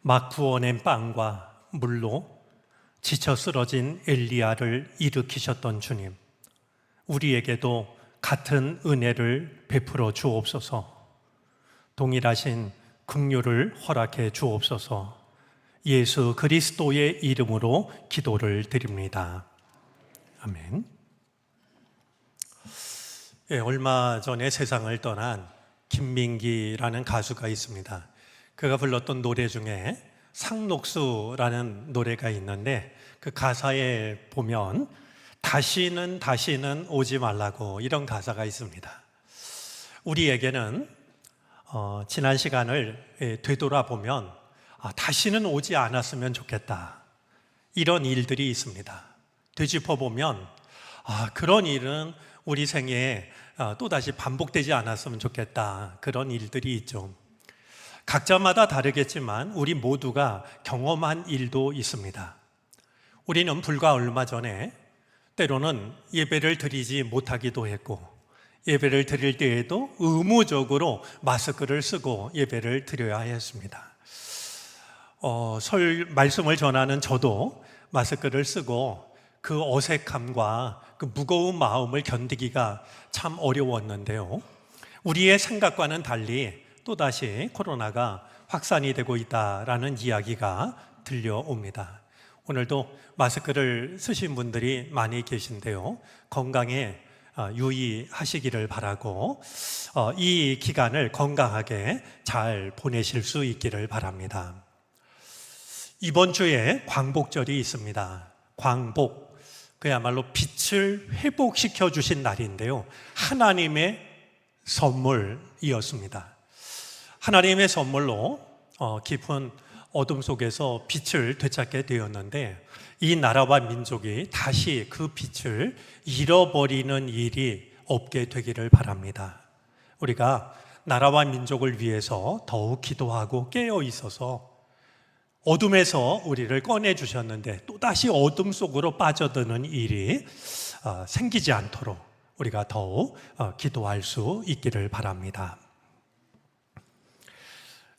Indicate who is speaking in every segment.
Speaker 1: 막 구워낸 빵과 물로 지쳐 쓰러진 엘리야를 일으키셨던 주님, 우리에게도 같은 은혜를 베풀어 주옵소서. 동일하신 긍휼을 허락해 주옵소서. 예수 그리스도의 이름으로 기도를 드립니다. 아멘. 얼마 전에 세상을 떠난 김민기라는 가수가 있습니다. 그가 불렀던 노래 중에 상록수라는 노래가 있는데 그 가사에 보면 다시는 오지 말라고 이런 가사가 있습니다. 우리에게는 지난 시간을 되돌아보면 다시는 오지 않았으면 좋겠다, 이런 일들이 있습니다. 되짚어보면 그런 일은 우리 생애에 또다시 반복되지 않았으면 좋겠다, 그런 일들이 있죠. 각자마다 다르겠지만 우리 모두가 경험한 일도 있습니다. 우리는 불과 얼마 전에 때로는 예배를 드리지 못하기도 했고, 예배를 드릴 때에도 의무적으로 마스크를 쓰고 예배를 드려야 했습니다. 말씀을 전하는 저도 마스크를 쓰고 그 어색함과 그 무거운 마음을 견디기가 참 어려웠는데요, 우리의 생각과는 달리 또다시 코로나가 확산이 되고 있다라는 이야기가 들려옵니다. 오늘도 마스크를 쓰신 분들이 많이 계신데요, 건강에 유의하시기를 바라고 이 기간을 건강하게 잘 보내실 수 있기를 바랍니다. 이번 주에 광복절이 있습니다. 광복, 그야말로 빛을 회복시켜 주신 날인데요, 하나님의 선물이었습니다. 하나님의 선물로 깊은 어둠 속에서 빛을 되찾게 되었는데, 이 나라와 민족이 다시 그 빛을 잃어버리는 일이 없게 되기를 바랍니다. 우리가 나라와 민족을 위해서 더욱 기도하고 깨어 있어서 어둠에서 우리를 꺼내주셨는데 또다시 어둠 속으로 빠져드는 일이 생기지 않도록 우리가 더욱 기도할 수 있기를 바랍니다.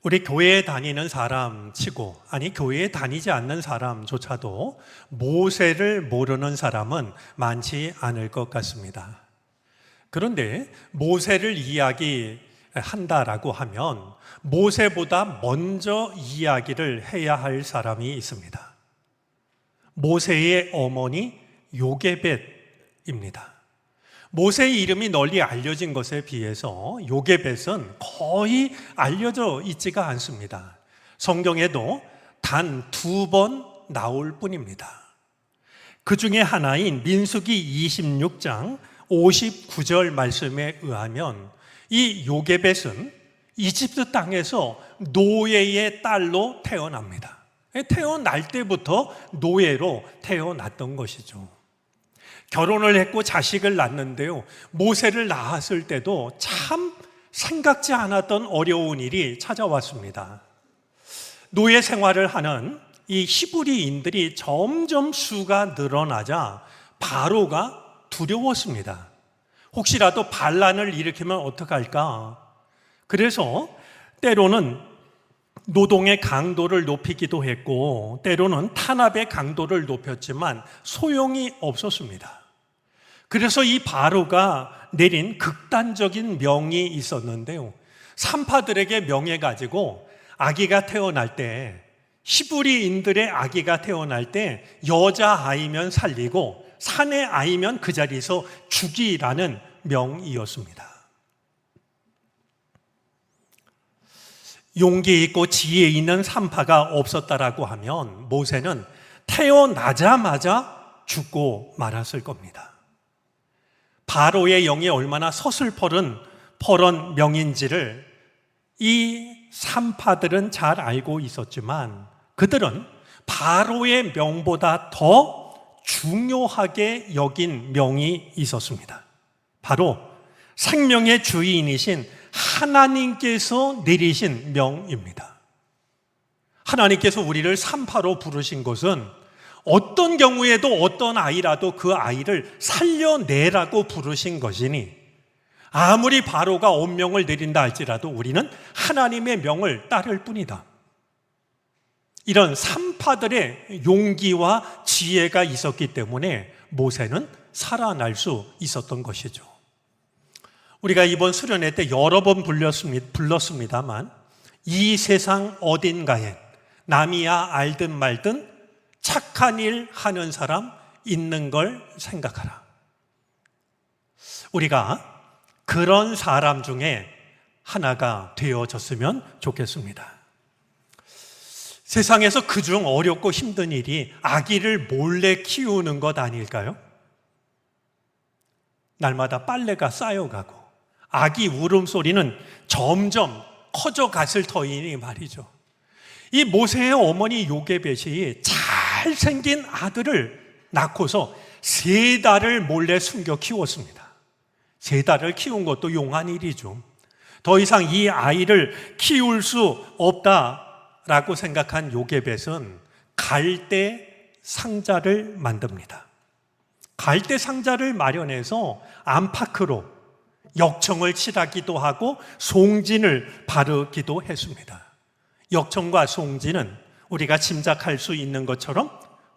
Speaker 1: 우리 교회에 다니는 사람 치고, 아니 교회에 다니지 않는 사람조차도 모세를 모르는 사람은 많지 않을 것 같습니다. 그런데 모세를 이야기한다라고 하면 모세보다 먼저 이야기를 해야 할 사람이 있습니다. 모세의 어머니 요게벳입니다. 모세의 이름이 널리 알려진 것에 비해서 요게벳은 거의 알려져 있지가 않습니다. 성경에도 단 2번 나올 뿐입니다. 그 중에 하나인 민수기 26장 59절 말씀에 의하면 이 요게벳은 이집트 땅에서 노예의 딸로 태어납니다. 태어날 때부터 노예로 태어났던 것이죠. 결혼을 했고 자식을 낳는데요, 모세를 낳았을 때도 참 생각지 않았던 어려운 일이 찾아왔습니다. 노예 생활을 하는 이 히브리인들이 점점 수가 늘어나자 바로가 두려웠습니다. 혹시라도 반란을 일으키면 어떡할까? 그래서 때로는 노동의 강도를 높이기도 했고 때로는 탄압의 강도를 높였지만 소용이 없었습니다. 그래서 이 바로가 내린 극단적인 명이 있었는데요, 산파들에게 명해가지고 아기가 태어날 때, 히브리인들의 아기가 태어날 때 여자아이면 살리고 사내 아이면 그 자리에서 죽이라는 명이었습니다. 용기 있고 지혜 있는 산파가 없었다라고 하면 모세는 태어나자마자 죽고 말았을 겁니다. 바로의 영이 얼마나 서슬퍼런 명인지를 이 산파들은 잘 알고 있었지만 그들은 바로의 명보다 더 중요하게 여긴 명이 있었습니다. 바로 생명의 주인이신 하나님께서 내리신 명입니다. 하나님께서 우리를 산파로 부르신 것은 어떤 경우에도 어떤 아이라도 그 아이를 살려내라고 부르신 것이니, 아무리 바로가 엄명을 내린다 할지라도 우리는 하나님의 명을 따를 뿐이다. 이런 산파들의 용기와 지혜가 있었기 때문에 모세는 살아날 수 있었던 것이죠. 우리가 이번 수련회 때 여러 번 불렀습니다만 이 세상 어딘가에 남이야 알든 말든 착한 일 하는 사람 있는 걸 생각하라. 우리가 그런 사람 중에 하나가 되어졌으면 좋겠습니다. 세상에서 그중 어렵고 힘든 일이 아기를 몰래 키우는 것 아닐까요? 날마다 빨래가 쌓여가고 아기 울음소리는 점점 커져갔을 터이니 말이죠. 이 모세의 어머니 요게벳이 잘생긴 아들을 낳고서 3달을 몰래 숨겨 키웠습니다. 3달을 키운 것도 용한 일이죠. 더 이상 이 아이를 키울 수 없다라고 생각한 요게벳은 갈대 상자를 만듭니다. 갈대 상자를 마련해서 안팎으로 역청을 칠하기도 하고 송진을 바르기도 했습니다. 역청과 송진은 우리가 짐작할 수 있는 것처럼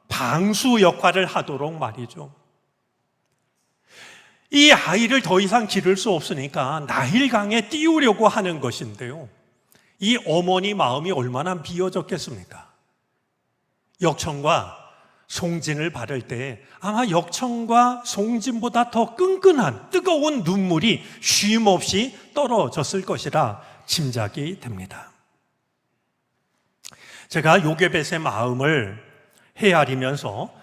Speaker 1: 방수 역할을 하도록 말이죠. 이 아이를 더 이상 기를 수 없으니까 나일강에 띄우려고 하는 것인데요. 이 어머니 마음이 얼마나 미어졌겠습니까? 역청과 송진을 바를 때 아마 역청과 송진보다 더 끈끈한 뜨거운 눈물이 쉼없이 떨어졌을 것이라 짐작이 됩니다. 제가 요게벳의 마음을 헤아리면서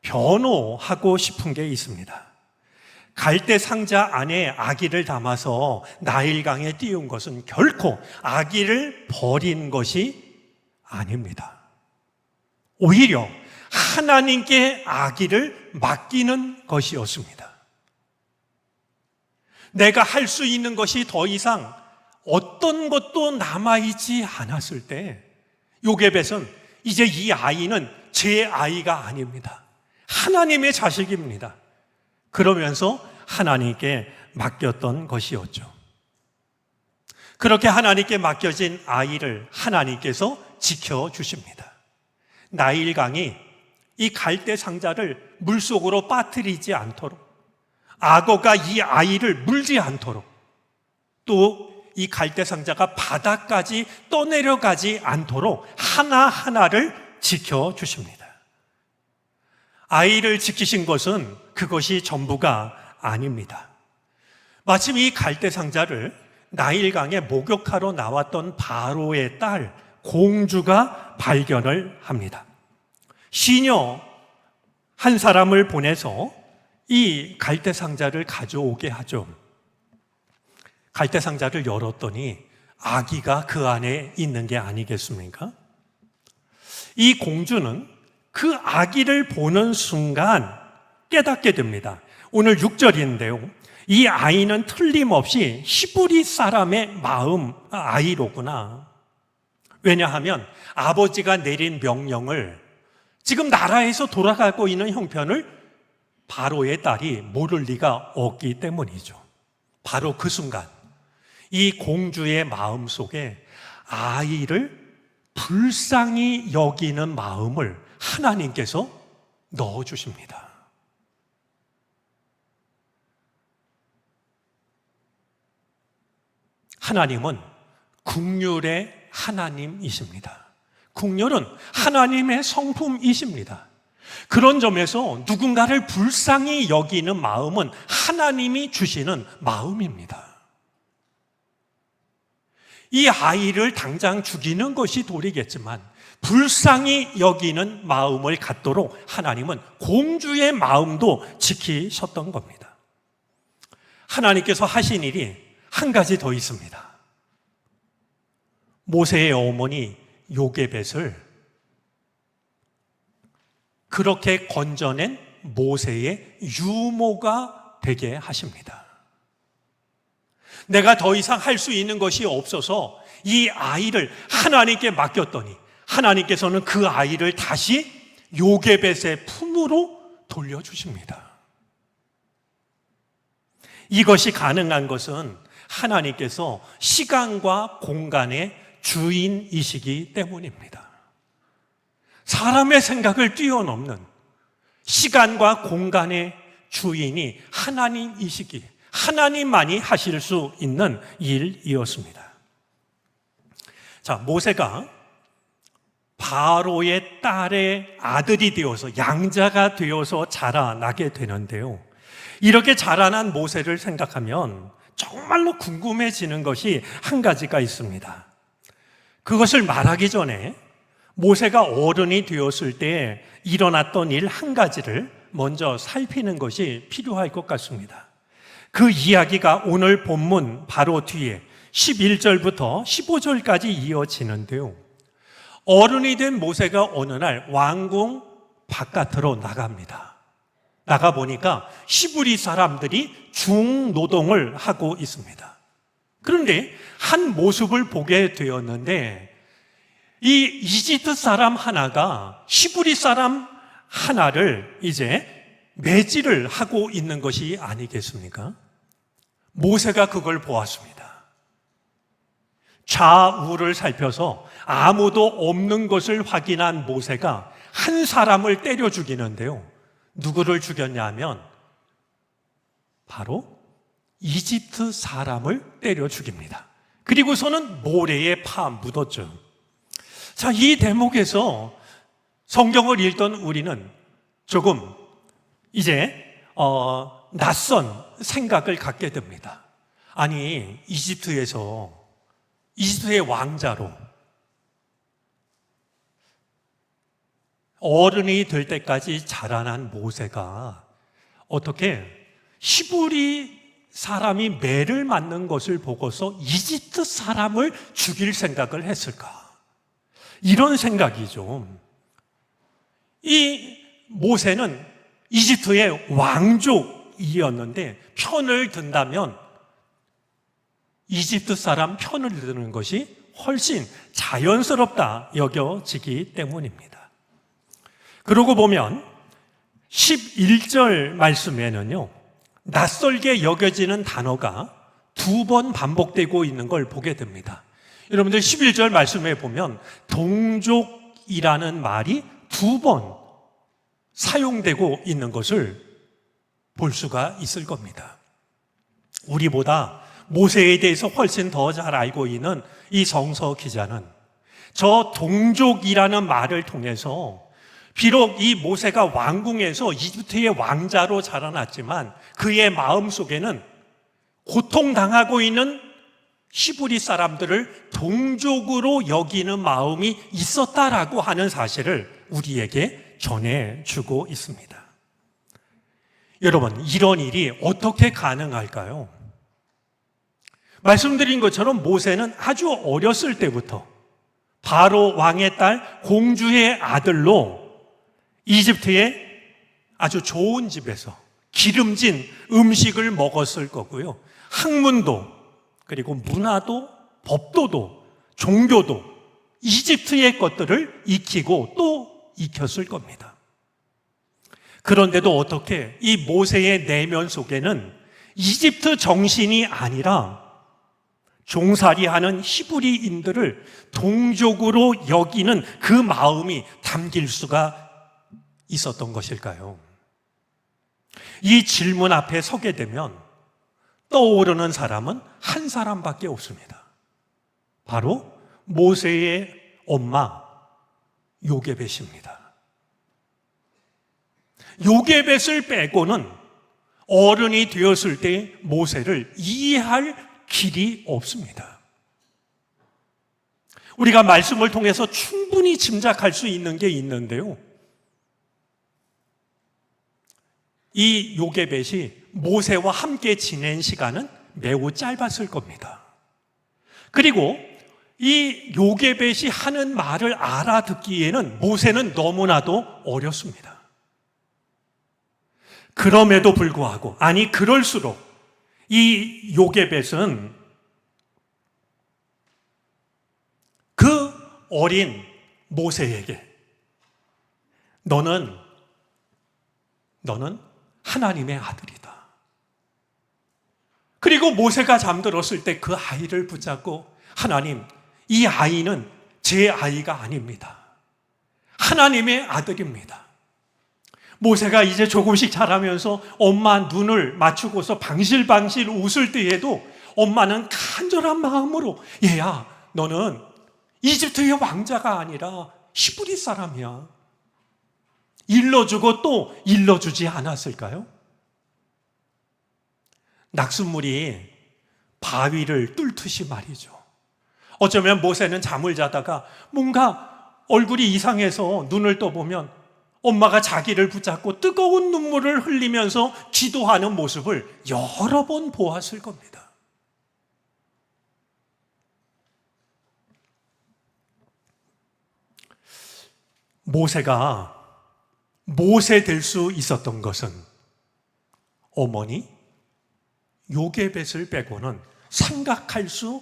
Speaker 1: 변호하고 싶은 게 있습니다. 갈대 상자 안에 아기를 담아서 나일강에 띄운 것은 결코 아기를 버린 것이 아닙니다. 오히려 하나님께 아기를 맡기는 것이었습니다. 내가 할 수 있는 것이 더 이상 어떤 것도 남아있지 않았을 때 요게벳은 이제 이 아이는 제 아이가 아닙니다. 하나님의 자식입니다. 그러면서 하나님께 맡겼던 것이었죠. 그렇게 하나님께 맡겨진 아이를 하나님께서 지켜주십니다. 나일강이 이 갈대 상자를 물속으로 빠뜨리지 않도록, 악어가 이 아이를 물지 않도록, 또 이 갈대 상자가 바다까지 떠내려가지 않도록 하나하나를 지켜주십니다. 아이를 지키신 것은 그것이 전부가 아닙니다. 마침 이 갈대 상자를 나일강에 목욕하러 나왔던 바로의 딸 공주가 발견을 합니다. 시녀 한 사람을 보내서 이 갈대 상자를 가져오게 하죠. 갈대 상자를 열었더니 아기가 그 안에 있는 게 아니겠습니까? 이 공주는 그 아기를 보는 순간 깨닫게 됩니다. 오늘 6절인데요. 이 아이는 틀림없이 히브리 사람의 아이로구나. 왜냐하면 아버지가 내린 명령을 지금 나라에서 돌아가고 있는 형편을 바로의 딸이 모를 리가 없기 때문이죠. 바로 그 순간 이 공주의 마음 속에 아이를 불쌍히 여기는 마음을 하나님께서 넣어주십니다. 하나님은 긍휼의 하나님이십니다. 긍휼은 하나님의 성품이십니다. 그런 점에서 누군가를 불쌍히 여기는 마음은 하나님이 주시는 마음입니다. 이 아이를 당장 죽이는 것이 도리겠지만 불쌍히 여기는 마음을 갖도록 하나님은 공주의 마음도 지키셨던 겁니다. 하나님께서 하신 일이 한 가지 더 있습니다. 모세의 어머니 요게벳을 그렇게 건져낸 모세의 유모가 되게 하십니다. 내가 더 이상 할 수 있는 것이 없어서 이 아이를 하나님께 맡겼더니 하나님께서는 그 아이를 다시 요게벳의 품으로 돌려주십니다. 이것이 가능한 것은 하나님께서 시간과 공간의 주인이시기 때문입니다. 사람의 생각을 뛰어넘는 시간과 공간의 주인이 하나님이시기에 하나님만이 하실 수 있는 일이었습니다. 자, 모세가 바로의 딸의 아들이 되어서 양자가 되어서 자라나게 되는데요. 이렇게 자라난 모세를 생각하면 정말로 궁금해지는 것이 한 가지가 있습니다. 그것을 말하기 전에 모세가 어른이 되었을 때 일어났던 일 한 가지를 먼저 살피는 것이 필요할 것 같습니다. 그 이야기가 오늘 본문 바로 뒤에 11절부터 15절까지 이어지는데요. 어른이 된 모세가 어느 날 왕궁 바깥으로 나갑니다. 나가보니까 히브리 사람들이 중노동을 하고 있습니다. 그런데 한 모습을 보게 되었는데 이 이집트 사람 하나가 히브리 사람 하나를 이제 매질을 하고 있는 것이 아니겠습니까? 모세가 그걸 보았습니다. 좌우를 살펴서 아무도 없는 것을 확인한 모세가 한 사람을 때려 죽이는데요. 누구를 죽였냐 하면 바로 이집트 사람을 때려 죽입니다. 그리고서는 모래에 묻었죠. 자, 이 대목에서 성경을 읽던 우리는 조금 이제 낯선 생각을 갖게 됩니다. 아니, 이집트의 왕자로 어른이 될 때까지 자라난 모세가 어떻게 히브리 사람이 매를 맞는 것을 보고서 이집트 사람을 죽일 생각을 했을까? 이런 생각이죠. 이 모세는 이집트의 왕족이었는데 편을 든다면 이집트 사람 편을 드는 것이 훨씬 자연스럽다 여겨지기 때문입니다. 그러고 보면 11절 말씀에는요, 낯설게 여겨지는 단어가 2번 반복되고 있는 걸 보게 됩니다. 여러분들 11절 말씀에 보면 동족이라는 말이 2번 사용되고 있는 것을 볼 수가 있을 겁니다. 우리보다 모세에 대해서 훨씬 더 잘 알고 있는 이 성서 기자는 저 동족이라는 말을 통해서 비록 이 모세가 왕궁에서 이집트의 왕자로 자라났지만 그의 마음속에는 고통당하고 있는 히브리 사람들을 동족으로 여기는 마음이 있었다라고 하는 사실을 우리에게 전해주고 있습니다. 여러분, 이런 일이 어떻게 가능할까요? 말씀드린 것처럼 모세는 아주 어렸을 때부터 바로 왕의 딸 공주의 아들로 이집트의 아주 좋은 집에서 기름진 음식을 먹었을 거고요. 학문도 그리고 문화도 법도도 종교도 이집트의 것들을 익히고 또 익혔을 겁니다. 그런데도 어떻게 이 모세의 내면 속에는 이집트 정신이 아니라 종살이하는 히브리인들을 동족으로 여기는 그 마음이 담길 수가 있었던 것일까요? 이 질문 앞에 서게 되면 떠오르는 사람은 한 사람밖에 없습니다. 바로 모세의 엄마 요게벳입니다. 요게벳을 빼고는 어른이 되었을 때 모세를 이해할 길이 없습니다. 우리가 말씀을 통해서 충분히 짐작할 수 있는 게 있는데요. 이 요게벳이 모세와 함께 지낸 시간은 매우 짧았을 겁니다. 그리고 이 요게벳이 하는 말을 알아듣기에는 모세는 너무나도 어렸습니다. 그럼에도 불구하고, 아니 그럴수록 이 요게벳은 그 어린 모세에게 너는 하나님의 아들이다. 그리고 모세가 잠들었을 때 그 아이를 붙잡고 하나님, 이 아이는 제 아이가 아닙니다. 하나님의 아들입니다. 모세가 이제 조금씩 자라면서 엄마 눈을 맞추고서 방실방실 웃을 때에도 엄마는 간절한 마음으로 얘야, 너는 이집트의 왕자가 아니라 히브리 사람이야. 일러주고 또 일러주지 않았을까요? 낙숫물이 바위를 뚫듯이 말이죠. 어쩌면 모세는 잠을 자다가 뭔가 얼굴이 이상해서 눈을 떠보면 엄마가 자기를 붙잡고 뜨거운 눈물을 흘리면서 기도하는 모습을 여러 번 보았을 겁니다. 모세가 모세 될 수 있었던 것은 어머니 요게벳을 빼고는 생각할 수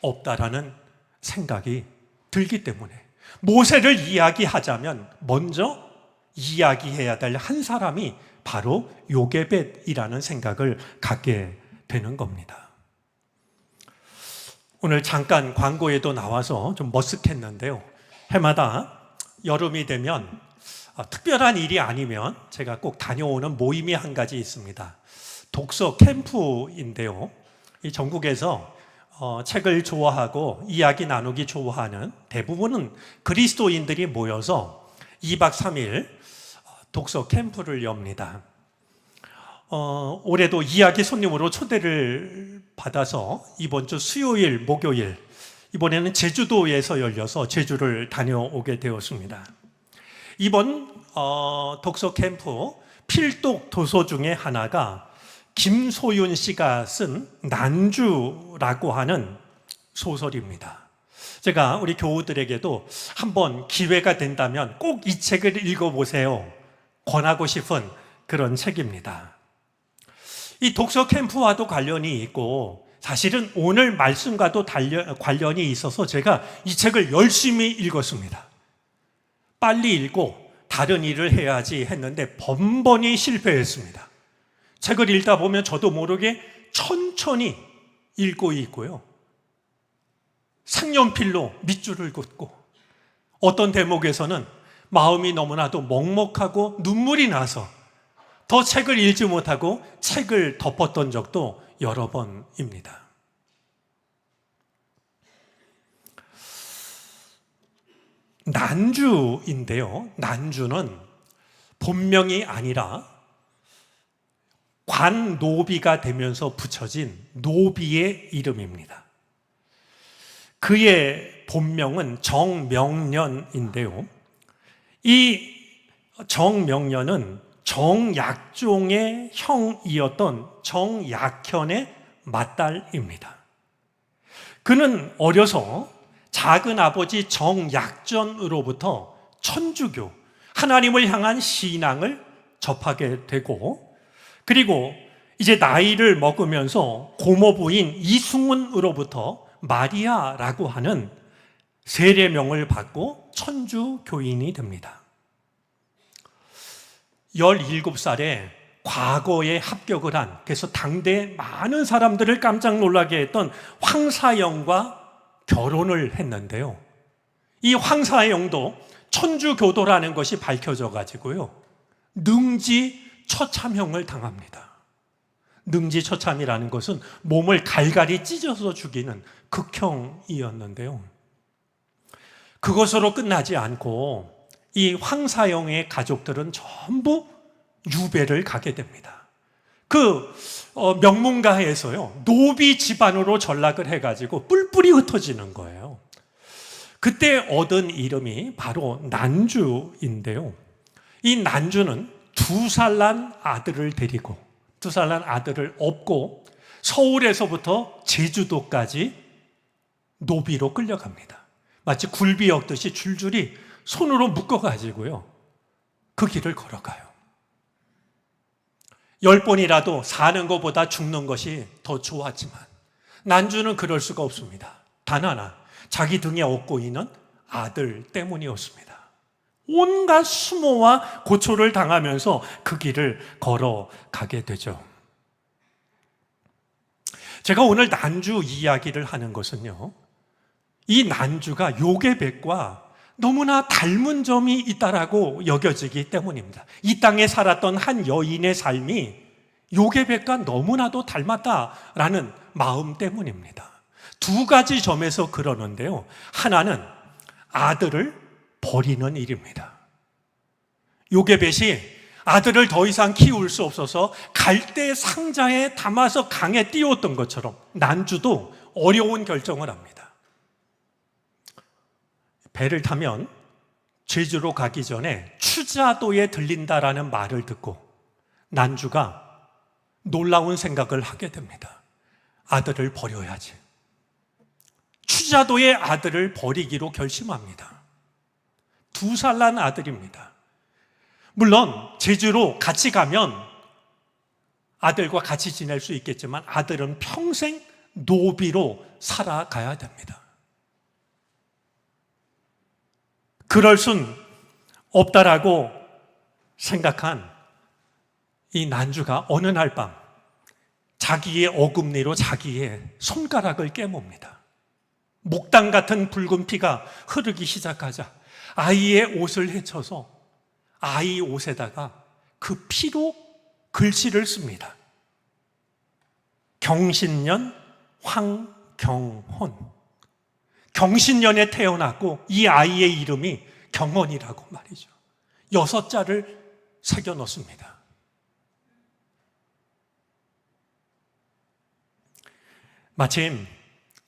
Speaker 1: 없다라는 생각이 들기 때문에 모세를 이야기하자면 먼저 이야기해야 될 한 사람이 바로 요게벳이라는 생각을 갖게 되는 겁니다. 오늘 잠깐 광고에도 나와서 좀 머쓱했는데요. 해마다 여름이 되면 특별한 일이 아니면 제가 꼭 다녀오는 모임이 한 가지 있습니다. 독서 캠프인데요. 이 전국에서 책을 좋아하고 이야기 나누기 좋아하는 대부분은 그리스도인들이 모여서 2박 3일 독서 캠프를 엽니다. 올해도 이야기 손님으로 초대를 받아서 이번 주 수요일, 목요일 이번에는 제주도에서 열려서 제주를 다녀오게 되었습니다. 이번 독서 캠프 필독 도서 중에 하나가 김소윤 씨가 쓴 난주라고 하는 소설입니다. 제가 우리 교우들에게도 한번 기회가 된다면 꼭 이 책을 읽어보세요 권하고 싶은 그런 책입니다. 이 독서 캠프와도 관련이 있고 사실은 오늘 말씀과도 관련이 있어서 제가 이 책을 열심히 읽었습니다. 빨리 읽고 다른 일을 해야지 했는데 번번이 실패했습니다. 책을 읽다 보면 저도 모르게 천천히 읽고 있고요. 색연필로 밑줄을 긋고 어떤 대목에서는 마음이 너무나도 먹먹하고 눈물이 나서 더 책을 읽지 못하고 책을 덮었던 적도 여러 번입니다. 난주인데요. 난주는 본명이 아니라 관노비가 되면서 붙여진 노비의 이름입니다. 그의 본명은 정명년인데요. 이 정명년은 정약종의 형이었던 정약현의 맏딸입니다. 그는 어려서 작은 아버지 정약전으로부터 천주교, 하나님을 향한 신앙을 접하게 되고, 그리고 이제 나이를 먹으면서 고모부인 이승훈으로부터 마리아라고 하는 세례명을 받고 천주교인이 됩니다. 17살에 과거에 합격을 한, 그래서 당대 많은 사람들을 깜짝 놀라게 했던 황사영과 결혼을 했는데요. 이 황사영도 천주교도라는 것이 밝혀져 가지고요. 능지처참형을 당합니다. 능지처참이라는 것은 몸을 갈갈이 찢어서 죽이는 극형이었는데요. 그것으로 끝나지 않고 이 황사영의 가족들은 전부 유배를 가게 됩니다. 그 명문가에서요, 노비 집안으로 전락을 해가지고 뿔뿔이 흩어지는 거예요. 그때 얻은 이름이 바로 난주인데요. 이 난주는 2살 난 아들을 데리고 2살 난 아들을 업고 서울에서부터 제주도까지 노비로 끌려갑니다. 마치 굴비 엮듯이 줄줄이 손으로 묶어가지고요, 그 길을 걸어가요. 10번이라도 사는 것보다 죽는 것이 더 좋았지만 난주는 그럴 수가 없습니다. 단 하나, 자기 등에 업고 있는 아들 때문이었습니다. 온갖 수모와 고초를 당하면서 그 길을 걸어가게 되죠. 제가 오늘 난주 이야기를 하는 것은요, 이 난주가 요게벳과 너무나 닮은 점이 있다라고 여겨지기 때문입니다. 이 땅에 살았던 한 여인의 삶이 요게벳과 너무나도 닮았다라는 마음 때문입니다. 두 가지 점에서 그러는데요. 하나는 아들을 버리는 일입니다. 요게벳이 아들을 더 이상 키울 수 없어서 갈대 상자에 담아서 강에 띄웠던 것처럼 난주도 어려운 결정을 합니다. 배를 타면 제주로 가기 전에 추자도에 들린다라는 말을 듣고 난주가 놀라운 생각을 하게 됩니다. 아들을 버려야지. 추자도의 아들을 버리기로 결심합니다. 2살 난 아들입니다. 물론 제주로 같이 가면 아들과 같이 지낼 수 있겠지만 아들은 평생 노비로 살아가야 됩니다. 그럴 순 없다라고 생각한 이 난주가 어느 날 밤 자기의 어금니로 자기의 손가락을 깨멉니다. 목당 같은 붉은 피가 흐르기 시작하자 아이의 옷을 헤쳐서 아이 옷에다가 그 피로 글씨를 씁니다. 경신년 황경혼. 경신년에 태어났고 이 아이의 이름이 경혼이라고 말이죠. 6자를 새겨 넣습니다. 마침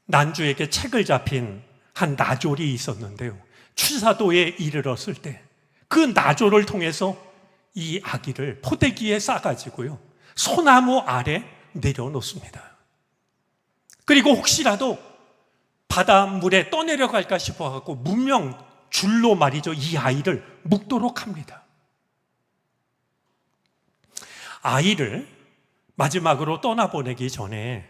Speaker 1: 난주에게 책을 잡힌 한 나졸이 있었는데요. 추사도에 이르렀을 때 그 나졸을 통해서 이 아기를 포대기에 싸가지고요. 소나무 아래 내려놓습니다. 그리고 혹시라도 바닷물에 떠내려갈까 싶어갖고 문명 줄로 말이죠. 이 아이를 묶도록 합니다. 아이를 마지막으로 떠나보내기 전에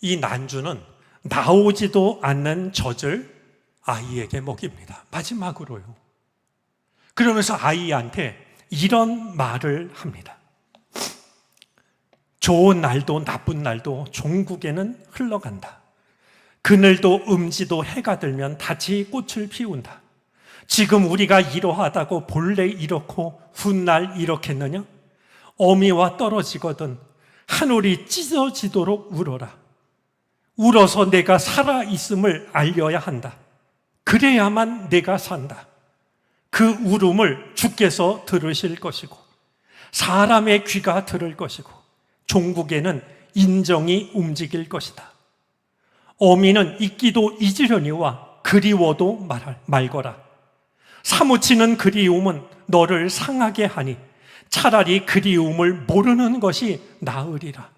Speaker 1: 이 난주는 나오지도 않는 젖을 아이에게 먹입니다. 마지막으로요. 그러면서 아이한테 이런 말을 합니다. 좋은 날도 나쁜 날도 종국에는 흘러간다. 그늘도 음지도 해가 들면 다시 꽃을 피운다. 지금 우리가 이러하다고 본래 이렇고 훗날 이렇겠느냐? 어미와 떨어지거든 하늘이 찢어지도록 울어라. 울어서 내가 살아있음을 알려야 한다. 그래야만 내가 산다. 그 울음을 주께서 들으실 것이고 사람의 귀가 들을 것이고 종국에는 인정이 움직일 것이다. 어미는 잊기도 잊으려니와 그리워도 말거라. 사무치는 그리움은 너를 상하게 하니 차라리 그리움을 모르는 것이 나으리라.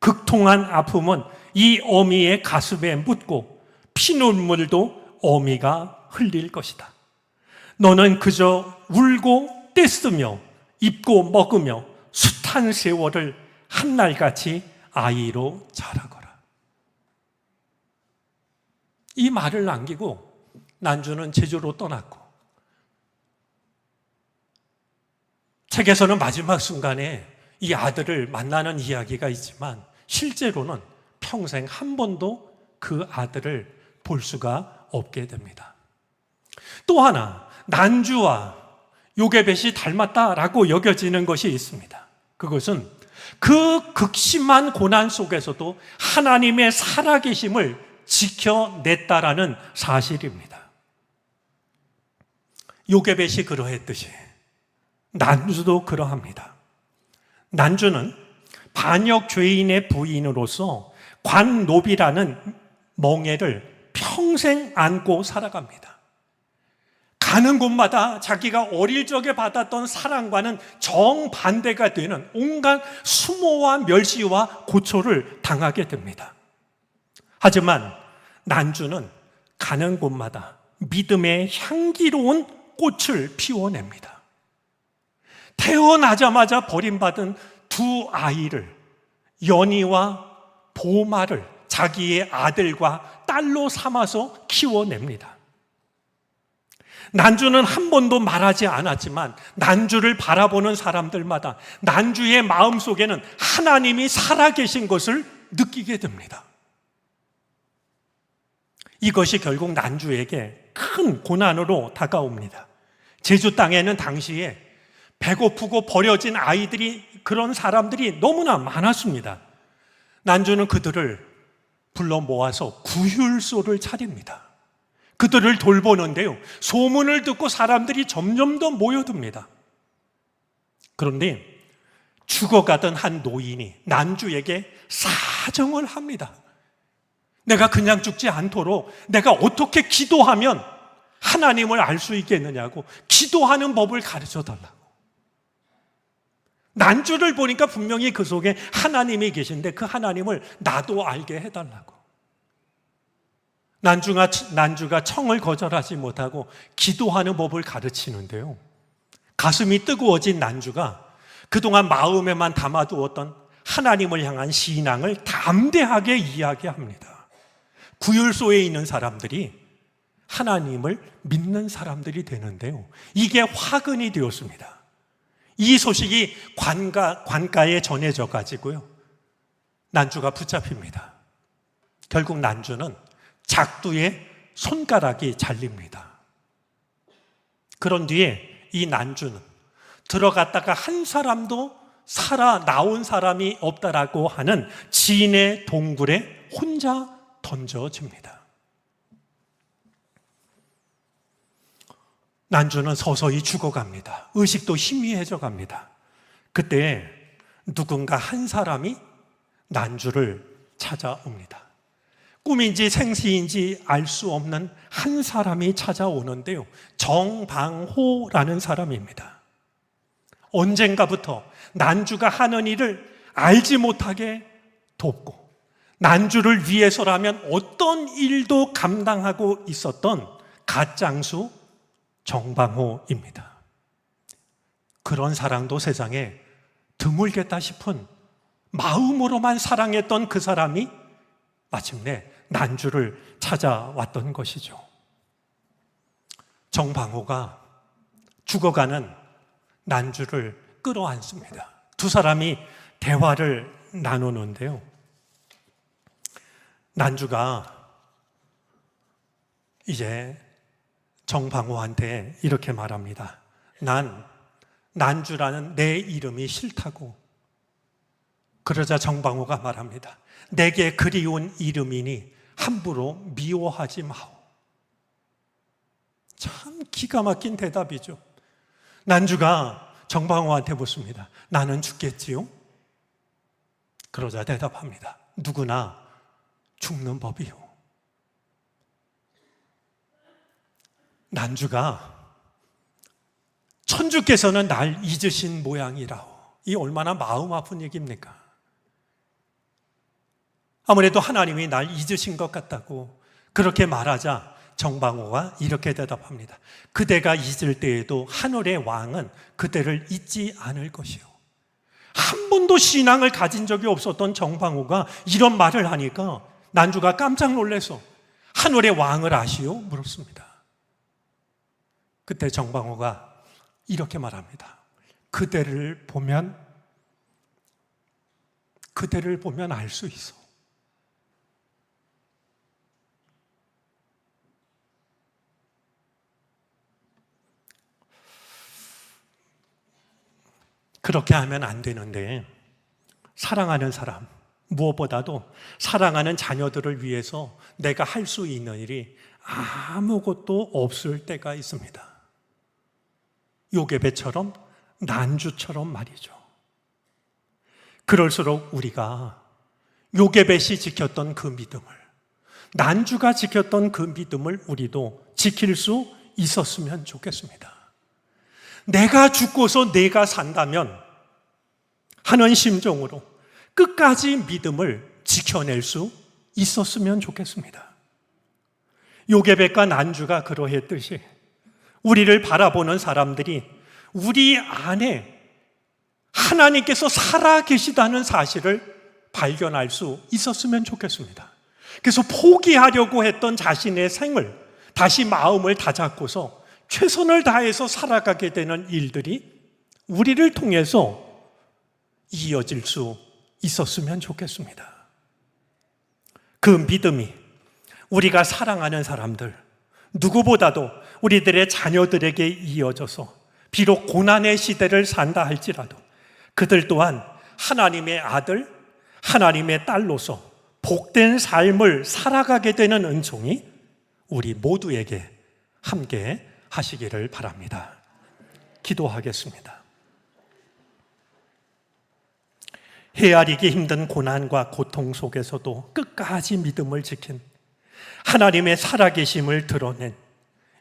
Speaker 1: 극통한 아픔은 이 어미의 가슴에 묻고 피눈물도 어미가 흘릴 것이다. 너는 그저 울고 떼쓰며 입고 먹으며 숱한 세월을 한날같이 아이로 자라거라. 이 말을 남기고 난주는 제주로 떠났고 책에서는 마지막 순간에 이 아들을 만나는 이야기가 있지만 실제로는 평생 한 번도 그 아들을 볼 수가 없게 됩니다. 또 하나 난주와 요게벳이 닮았다라고 여겨지는 것이 있습니다. 그것은 그 극심한 고난 속에서도 하나님의 살아계심을 지켜냈다라는 사실입니다. 요게벳이 그러했듯이 난주도 그러합니다. 난주는 반역 죄인의 부인으로서 관노비라는 멍에를 평생 안고 살아갑니다. 가는 곳마다 자기가 어릴 적에 받았던 사랑과는 정반대가 되는 온갖 수모와 멸시와 고초를 당하게 됩니다. 하지만 난주는 가는 곳마다 믿음의 향기로운 꽃을 피워냅니다. 태어나자마자 버림받은 두 아이를 연희와 보마를 자기의 아들과 딸로 삼아서 키워냅니다. 난주는 한 번도 말하지 않았지만 난주를 바라보는 사람들마다 난주의 마음속에는 하나님이 살아계신 것을 느끼게 됩니다. 이것이 결국 난주에게 큰 고난으로 다가옵니다. 제주 땅에는 당시에 배고프고 버려진 아이들이, 그런 사람들이 너무나 많았습니다. 난주는 그들을 불러 모아서 구휼소를 차립니다. 그들을 돌보는데요, 소문을 듣고 사람들이 점점 더 모여듭니다. 그런데 죽어가던 한 노인이 난주에게 사정을 합니다. 내가 그냥 죽지 않도록 내가 어떻게 기도하면 하나님을 알 수 있겠느냐고, 기도하는 법을 가르쳐 달라고. 난주를 보니까 분명히 그 속에 하나님이 계신데 그 하나님을 나도 알게 해달라고. 난주가 청을 거절하지 못하고 기도하는 법을 가르치는데요, 가슴이 뜨거워진 난주가 그동안 마음에만 담아두었던 하나님을 향한 신앙을 담대하게 이야기합니다. 구휼소에 있는 사람들이 하나님을 믿는 사람들이 되는데요, 이게 화근이 되었습니다. 이 소식이 관가에 전해져 가지고요, 난주가 붙잡힙니다. 결국 난주는 작두에 손가락이 잘립니다. 그런 뒤에 이 난주는 들어갔다가 한 사람도 살아 나온 사람이 없다라고 하는 진의 동굴에 혼자 던져집니다. 난주는 서서히 죽어갑니다. 의식도 희미해져 갑니다. 그때 누군가 한 사람이 난주를 찾아옵니다. 꿈인지 생시인지 알 수 없는 한 사람이 찾아오는데요, 정방호라는 사람입니다. 언젠가부터 난주가 하는 일을 알지 못하게 돕고 난주를 위해서라면 어떤 일도 감당하고 있었던 갓장수 정방호입니다. 그런 사랑도 세상에 드물겠다 싶은 마음으로만 사랑했던 그 사람이 마침내 난주를 찾아왔던 것이죠. 정방호가 죽어가는 난주를 끌어안습니다. 두 사람이 대화를 나누는데요, 난주가 이제 정방호한테 이렇게 말합니다. 난 난주라는 내 이름이 싫다고. 그러자 정방호가 말합니다. 내게 그리운 이름이니 함부로 미워하지 마오. 참 기가 막힌 대답이죠. 난주가 정방호한테 묻습니다. 나는 죽겠지요? 그러자 대답합니다. 누구나 죽는 법이요. 난주가 천주께서는 날 잊으신 모양이라오. 이 얼마나 마음 아픈 얘기입니까? 아무래도 하나님이 날 잊으신 것 같다고 그렇게 말하자 정방호가 이렇게 대답합니다. 그대가 잊을 때에도 하늘의 왕은 그대를 잊지 않을 것이요. 한 번도 신앙을 가진 적이 없었던 정방호가 이런 말을 하니까 난주가 깜짝 놀라서 하늘의 왕을 아시오? 물었습니다. 그때 정방호가 이렇게 말합니다. 그대를 보면 알 수 있어. 그렇게 하면 안 되는데, 사랑하는 사람, 무엇보다도 사랑하는 자녀들을 위해서 내가 할 수 있는 일이 아무것도 없을 때가 있습니다. 요게벳처럼, 난주처럼 말이죠. 그럴수록 우리가 요게벳이 지켰던 그 믿음을, 난주가 지켰던 그 믿음을 우리도 지킬 수 있었으면 좋겠습니다. 내가 죽고서 내가 산다면 하는 심정으로 끝까지 믿음을 지켜낼 수 있었으면 좋겠습니다. 요게벳과 난주가 그러했듯이 우리를 바라보는 사람들이 우리 안에 하나님께서 살아계시다는 사실을 발견할 수 있었으면 좋겠습니다. 그래서 포기하려고 했던 자신의 생을 다시 마음을 다잡고서 최선을 다해서 살아가게 되는 일들이 우리를 통해서 이어질 수 있었으면 좋겠습니다. 그 믿음이 우리가 사랑하는 사람들, 누구보다도 우리들의 자녀들에게 이어져서 비록 고난의 시대를 산다 할지라도 그들 또한 하나님의 아들, 하나님의 딸로서 복된 삶을 살아가게 되는 은총이 우리 모두에게 함께 하시기를 바랍니다. 기도하겠습니다. 헤아리기 힘든 고난과 고통 속에서도 끝까지 믿음을 지킨 하나님의 살아계심을 드러낸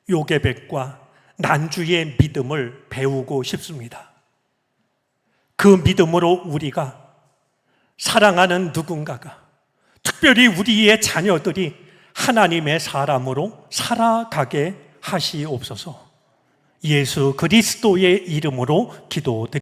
Speaker 1: 요게벳과 난주의 믿음을 배우고 싶습니다. 그 믿음으로 우리가 사랑하는 누군가가, 특별히 우리의 자녀들이 하나님의 사람으로 살아가게 하시옵소서. 예수 그리스도의 이름으로 기도드립니다.